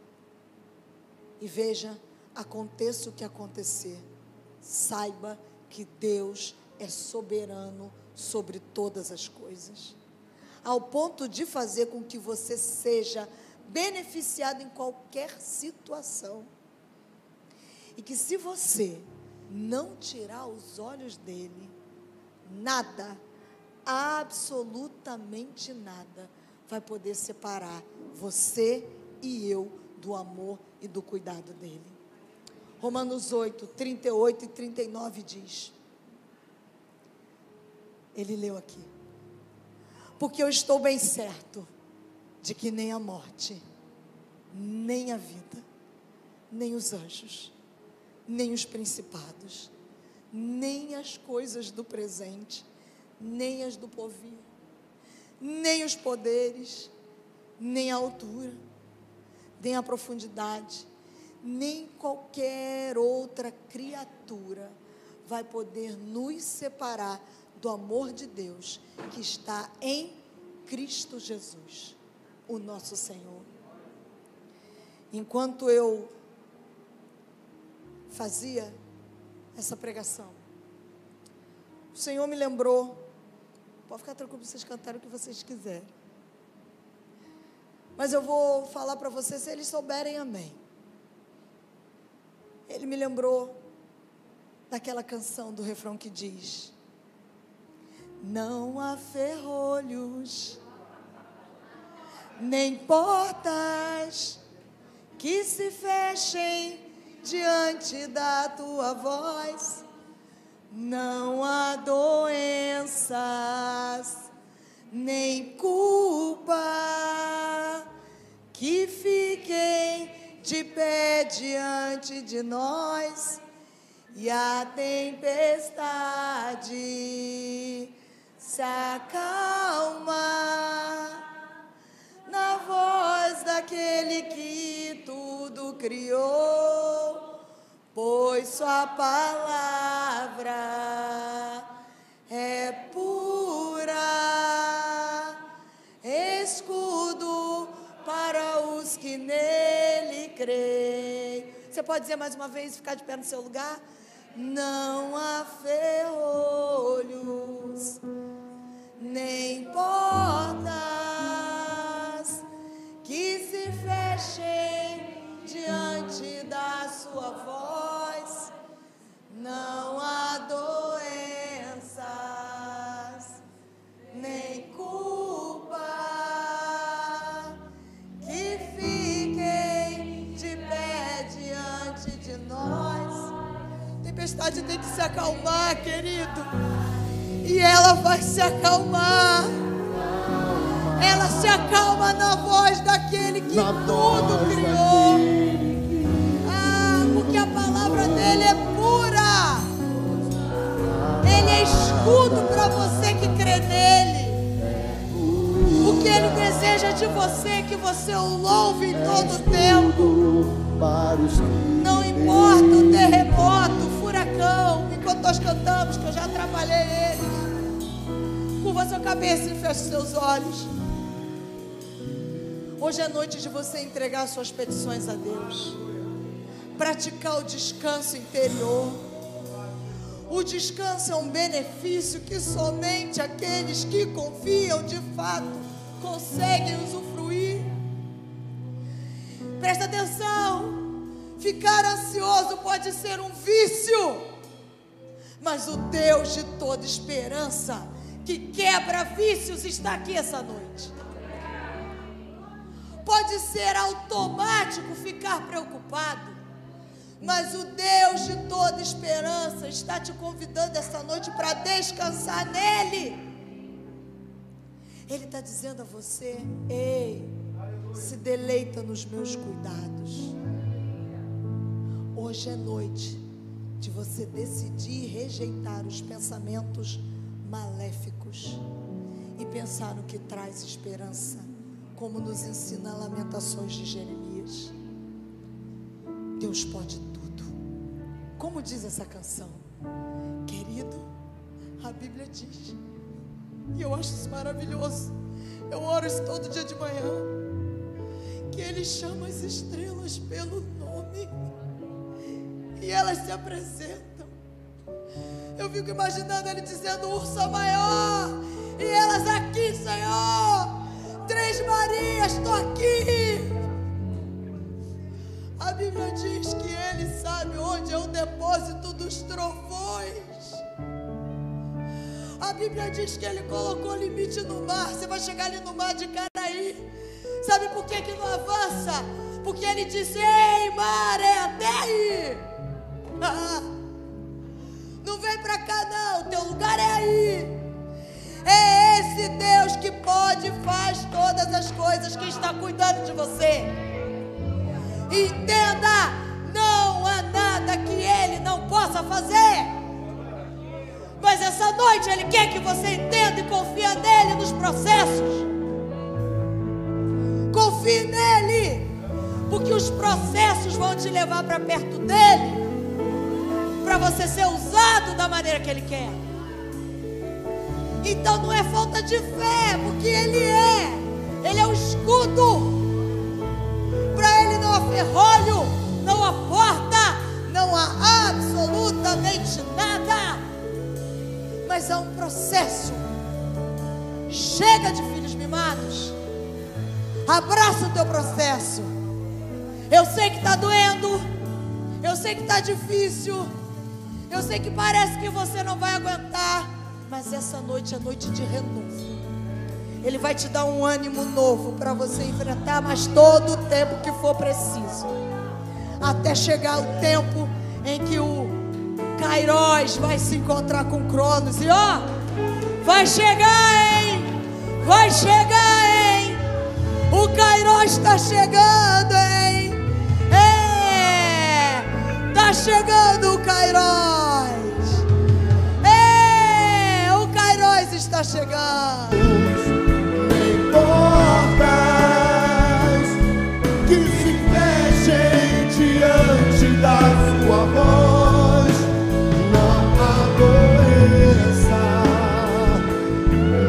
E veja, aconteça o que acontecer, saiba que Deus é soberano sobre todas as coisas, ao ponto de fazer com que você seja beneficiado em qualquer situação. E que se você não tirar os olhos dele, nada, absolutamente nada, vai poder separar você e eu do amor e do cuidado dele. Romanos 8, 38 e 39 diz, ele leu aqui, porque eu estou bem certo de que nem a morte, nem a vida, nem os anjos, nem os principados, nem as coisas do presente, nem as do porvir, nem os poderes, nem a altura, nem a profundidade, nem qualquer outra criatura vai poder nos separar do amor de Deus que está em Cristo Jesus, o nosso Senhor. Enquanto eu fazia essa pregação, o Senhor me lembrou, pode ficar tranquilo, vocês cantaram o que vocês quiserem, mas eu vou falar para vocês, se eles souberem, amém. Ele me lembrou daquela canção do refrão que diz, não há ferrolhos, nem portas que se fechem diante da tua voz, não há doenças, nem culpa que fiquem de pé diante de nós, e a tempestade se acalma na voz daquele que tudo criou, pois sua palavra é pura, escudo para os que nele creem. Você pode dizer mais uma vez, ficar de pé no seu lugar? Não há ferrolhos, nem portas que se fechem diante da sua voz, não há doenças, nem culpa que fiquem de pé diante de nós. A tempestade tem que se acalmar, querido, e ela vai se acalmar. Ela se acalma na voz daquele que tudo criou. Porque a palavra dele é pura. Ele é escudo para você que crê nele. O que ele deseja de você é que você o louve em todo o tempo. Não importa o terremoto, o furacão, enquanto nós cantamos, que eu já atrapalhei eles. Curva sua cabeça e feche seus olhos. Hoje é noite de você entregar suas petições a Deus, praticar o descanso interior. O descanso é um benefício que somente aqueles que confiam de fato conseguem usufruir. Presta atenção, ficar ansioso pode ser um vício, mas o Deus de toda esperança, que quebra vícios, está aqui essa noite. Pode ser automático ficar preocupado, mas o Deus de toda esperança está te convidando essa noite para descansar nele. Ele está dizendo a você, ei, se deleita nos meus cuidados. Hoje é noite de você decidir rejeitar os pensamentos maléficos e pensar no que traz esperança, como nos ensina Lamentações de Jeremias. Deus pode tudo. Como diz essa canção? Querido, a Bíblia diz, e eu acho isso maravilhoso, eu oro isso todo dia de manhã, que Ele chama as estrelas pelo nome e elas se apresentam. Eu fico imaginando Ele dizendo, Ursa maior, e elas aqui, Senhor, Três Marias, estou aqui. A Bíblia diz que Ele sabe onde é o depósito dos trovões. A Bíblia diz que Ele colocou limite no mar. Você vai chegar ali no mar de Caraí. Sabe por que não avança? Porque Ele disse: ei, mar, é até aí. Não vem para cá não, teu lugar é aí. É esse Deus que pode e faz todas as coisas, que está cuidando de você. Entenda, não há nada que Ele não possa fazer. Mas essa noite Ele quer que você entenda e confie nele nos processos. Confie nele, porque os processos vão te levar para perto dele, para você ser usado da maneira que Ele quer. Então não é falta de fé, porque Ele é o escudo. Para Ele não há ferrolho, não há porta, não há absolutamente nada. Mas há um processo. Chega de filhos mimados. Abraça o teu processo. Eu sei que está doendo, eu sei que está difícil, eu sei que parece que você não vai aguentar, mas essa noite é noite de renovo. Ele vai te dar um ânimo novo para você enfrentar mais todo o tempo que for preciso, até chegar o tempo em que o Kairos vai se encontrar com Cronos. E ó, vai chegar, hein? Vai chegar, hein? O Kairos está chegando, hein? Tá chegando o Kairos. O Kairos está chegando. Nem portas que se fechem diante da sua voz, não há doença,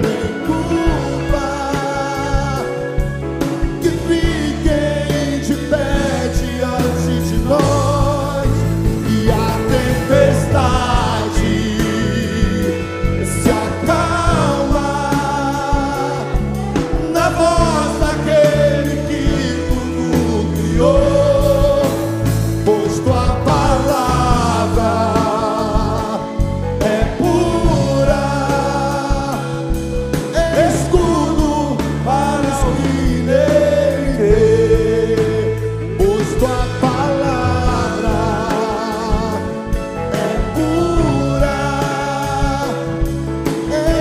nem culpa que fiquem de pé diante de nós, e a tempestade se acalma na voz daquele que tudo criou, pois tua palavra é pura, escudo para os que nele crê, pois tua palavra é pura,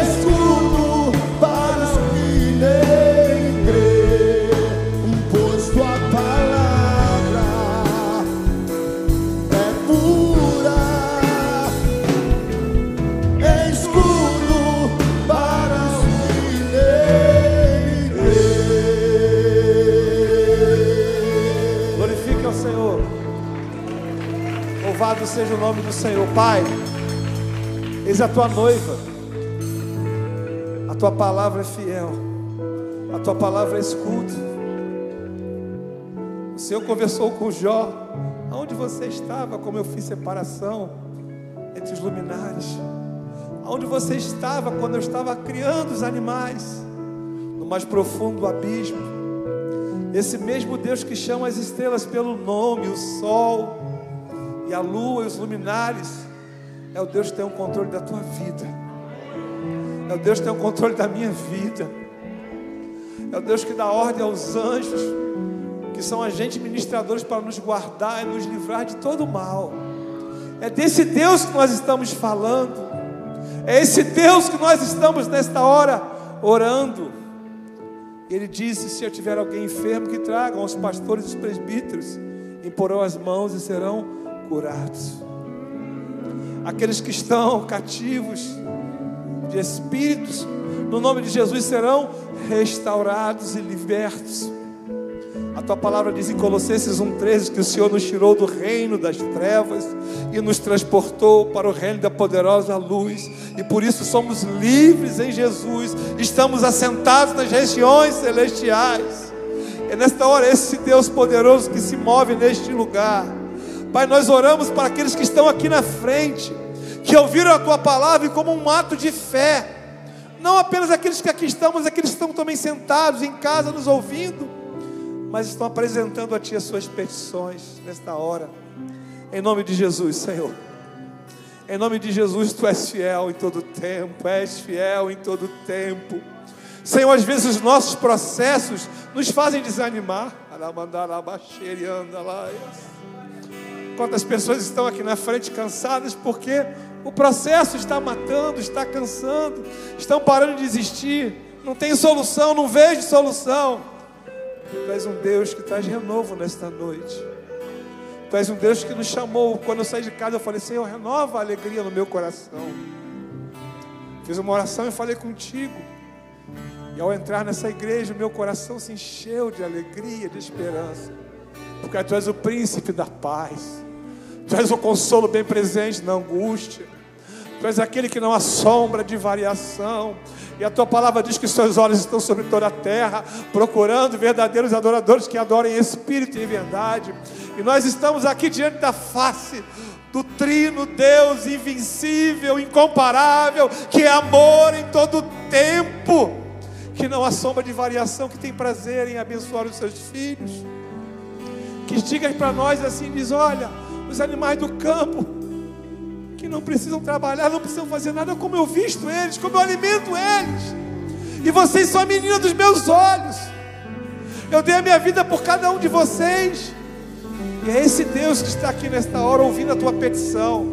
escudo para os que nele crê, pois tua palavra é pura, escudo para os que nele crê. Glorifique ao Senhor. Louvado seja o nome do Senhor. Pai, eis a tua noiva. A tua palavra é fiel, a tua palavra é escudo. O Senhor conversou com Jó. Aonde você estava, como eu fiz separação entre os luminares? Aonde você estava quando eu estava criando os animais no mais profundo abismo? Esse mesmo Deus que chama as estrelas pelo nome, o sol e a lua e os luminares, é o Deus que tem o controle da tua vida, é o Deus que tem o controle da minha vida, é o Deus que dá ordem aos anjos, que são agentes ministradores para nos guardar e nos livrar de todo o mal. É desse Deus que nós estamos falando, é esse Deus que nós estamos nesta hora orando. Ele disse: se eu tiver alguém enfermo, que tragam aos pastores e os presbíteros, imporão as mãos e serão curados. Aqueles que estão cativos de espíritos, no nome de Jesus, serão restaurados e libertos. A tua palavra diz em Colossenses 1,13 que o Senhor nos tirou do reino das trevas e nos transportou para o reino da poderosa luz, e por isso somos livres em Jesus, estamos assentados nas regiões celestiais. É nesta hora esse Deus poderoso que se move neste lugar. Pai, nós oramos para aqueles que estão aqui na frente, que ouviram a tua palavra e como um ato de fé, não apenas aqueles que aqui estão, mas aqueles que estão também sentados em casa nos ouvindo. mas estão apresentando a Ti as suas petições nesta hora. Em nome de Jesus, Senhor. Em nome de Jesus, Tu és fiel em todo tempo, és fiel em todo tempo. Senhor, às vezes os nossos processos nos fazem desanimar. Quantas pessoas estão aqui na frente cansadas porque o processo está matando, está cansando, estão parando de desistir, não tem solução, não vejo solução. Tu és um Deus que traz renovo nesta noite. Tu és um Deus que nos chamou. Quando eu saí de casa eu falei: Senhor, renova a alegria no meu coração. Fiz uma oração e falei contigo. E ao entrar nessa igreja, o meu coração se encheu de alegria, de esperança, porque Tu és o príncipe da paz. Tu és o consolo bem presente na angústia. Tu és aquele que não assombra de variação. E a Tua palavra diz que os Teus olhos estão sobre toda a terra, procurando verdadeiros adoradores que adorem em espírito e em verdade. E nós estamos aqui diante da face do Trino Deus invencível, incomparável, que é amor em todo tempo, que não assombra de variação, que tem prazer em abençoar os Seus filhos. Que diga para nós assim, diz: olha, os animais do campo, que não precisam trabalhar, não precisam fazer nada, como eu visto eles, como eu alimento eles, e vocês são a menina dos meus olhos. Eu dei a minha vida por cada um de vocês. E é esse Deus que está aqui nesta hora ouvindo a tua petição.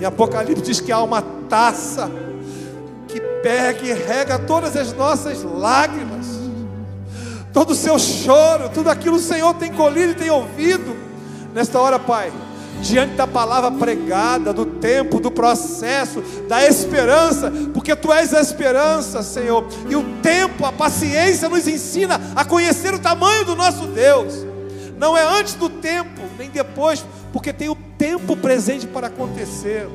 Em Apocalipse diz que há uma taça que pega e rega todas as nossas lágrimas, todo o seu choro, tudo aquilo o Senhor tem colhido e tem ouvido. Nesta hora, Pai, diante da palavra pregada, do tempo, do processo, da esperança, porque Tu és a esperança, Senhor, e o tempo, a paciência nos ensina a conhecer o tamanho do nosso Deus. Não é antes do tempo, nem depois, porque tem o tempo presente para acontecer.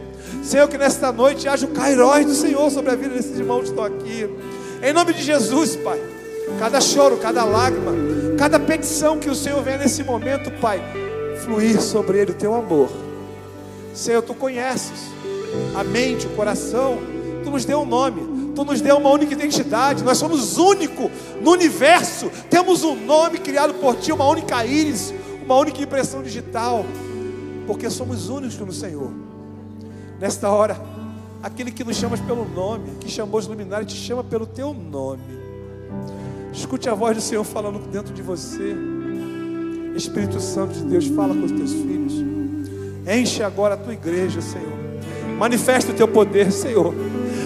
Senhor, que nesta noite haja o Kairos do Senhor sobre a vida desses irmãos que estão aqui, em nome de Jesus, Pai. Cada choro, cada lágrima, cada petição que o Senhor venha nesse momento, Pai, fluir sobre ele o Teu amor. Senhor, Tu conheces a mente, o coração. Tu nos deu um nome, Tu nos deu uma única identidade. Nós somos únicos no universo. Temos um nome criado por Ti, uma única íris, uma única impressão digital, porque somos únicos no Senhor. Nesta hora, aquele que nos chama pelo nome, que chamou os luminares, te chama pelo Teu nome. Escute a voz do Senhor falando dentro de você. Espírito Santo de Deus, fala com os Teus filhos. Enche agora a Tua igreja, Senhor. Manifesta o Teu poder, Senhor.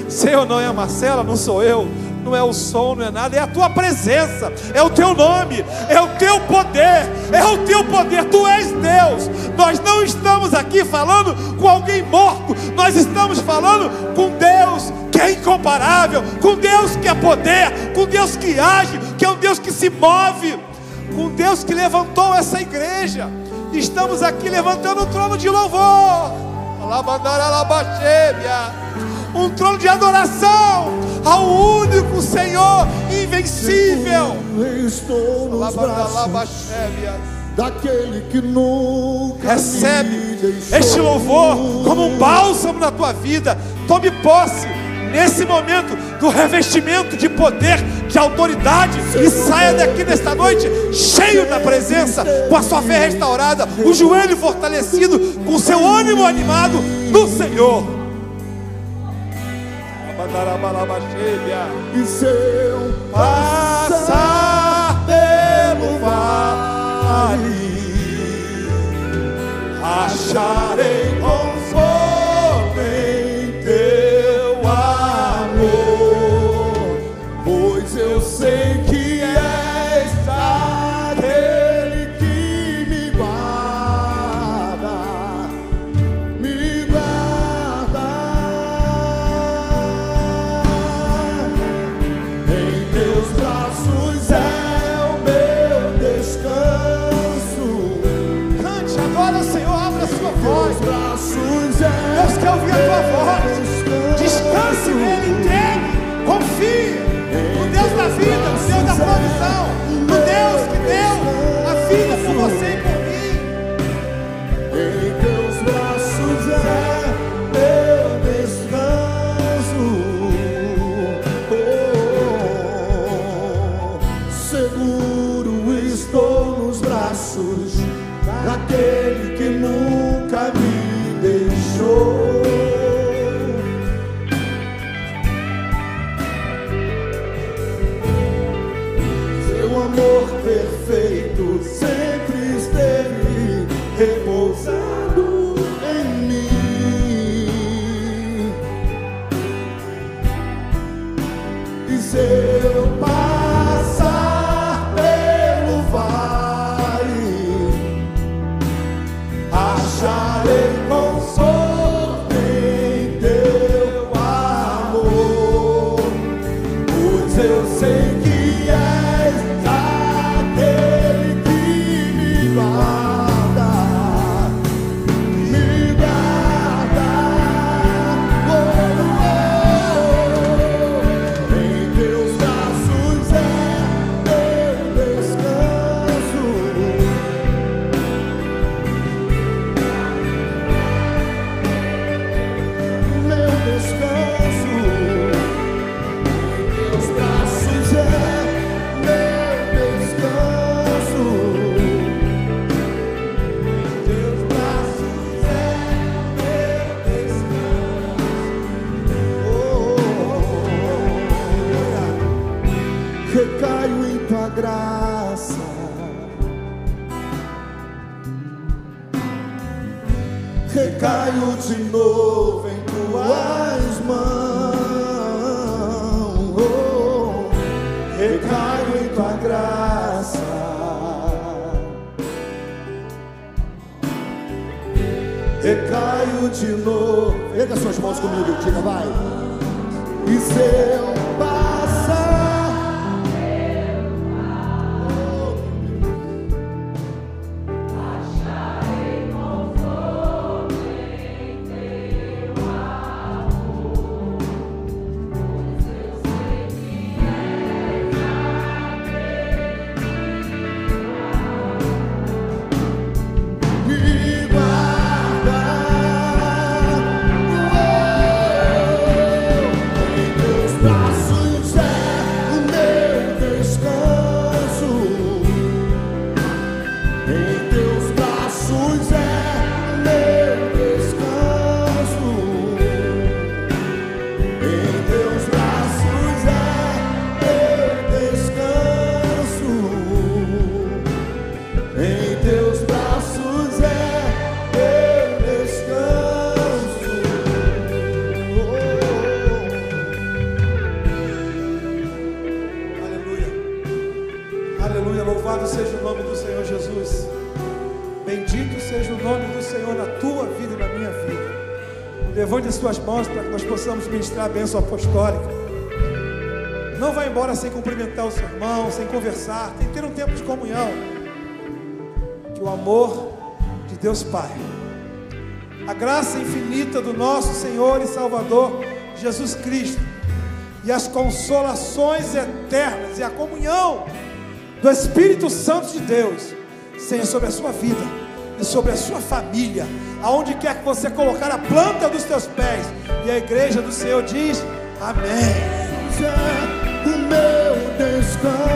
Senhor, não é a Marcela, não sou eu, não é o som, não é nada, é a Tua presença, é o Teu nome, é o Teu poder, é o Teu poder. Tu és Deus. Nós não estamos aqui falando com alguém morto, nós estamos falando com Deus que é incomparável, com Deus que é poder, com Deus que age, que é um Deus que se move, com Deus que levantou essa igreja. Estamos aqui levantando um trono de louvor, um trono de adoração ao único Senhor invencível. Estou nos braços daquele que nunca recebe este louvor como um bálsamo na tua vida. Tome posse nesse momento do revestimento de poder, de autoridade, e saia daqui nesta noite cheio da presença, com a sua fé restaurada, o joelho fortalecido, com o seu ânimo animado no Senhor. E se eu passar pelo vale, acharei conforto em Teu amor, pois eu sei que és aquele que me guarda, me guarda. Em Teus braços é o meu descanso. Cante agora ao Senhor, abra a sua voz. Deus quer ouvir a tua voz. Descanse nele, entregue, confie no Deus da vida, no Deus da provisão, no Deus que deu a vida por você e por mim. Em Teus braços é meu descanso. Seguro se eu passar pelo vale, acharei consolo em teu amor, pois eu sei que és aquele que me guarda, me guarda. Em teus braços é meu descanso. Meu descanso, em teus braços é meu descanso. Em teus braços é meu descanso. Recaio em tua graça, recaio de novo em tuas mãos, recaio em tua graça, recaio de novo. Erga suas mãos comigo, diga, vai. E se eu passar me guarda, em teus braços é o meu descanso, em teus braços é o meu descanso, em teus braços é meu descanso, em teus braços é meu descanso. Aleluia. Aleluia. Louvado seja o nome do Senhor Jesus. Bendito seja o nome do Senhor na tua vida e na minha vida. Levante as suas mãos para que nós possamos ministrar a bênção apostólica. Não vá embora sem cumprimentar o seu irmão, sem conversar. Tem que ter um tempo de comunhão. Que o amor de Deus Pai, a graça infinita do nosso Senhor e Salvador Jesus Cristo e as consolações eternas e a comunhão do Espírito Santo de Deus seja sobre a sua vida e sobre a sua família, aonde quer que você colocar a planta dos teus pés. E a igreja do Senhor diz: amém. O meu descanso.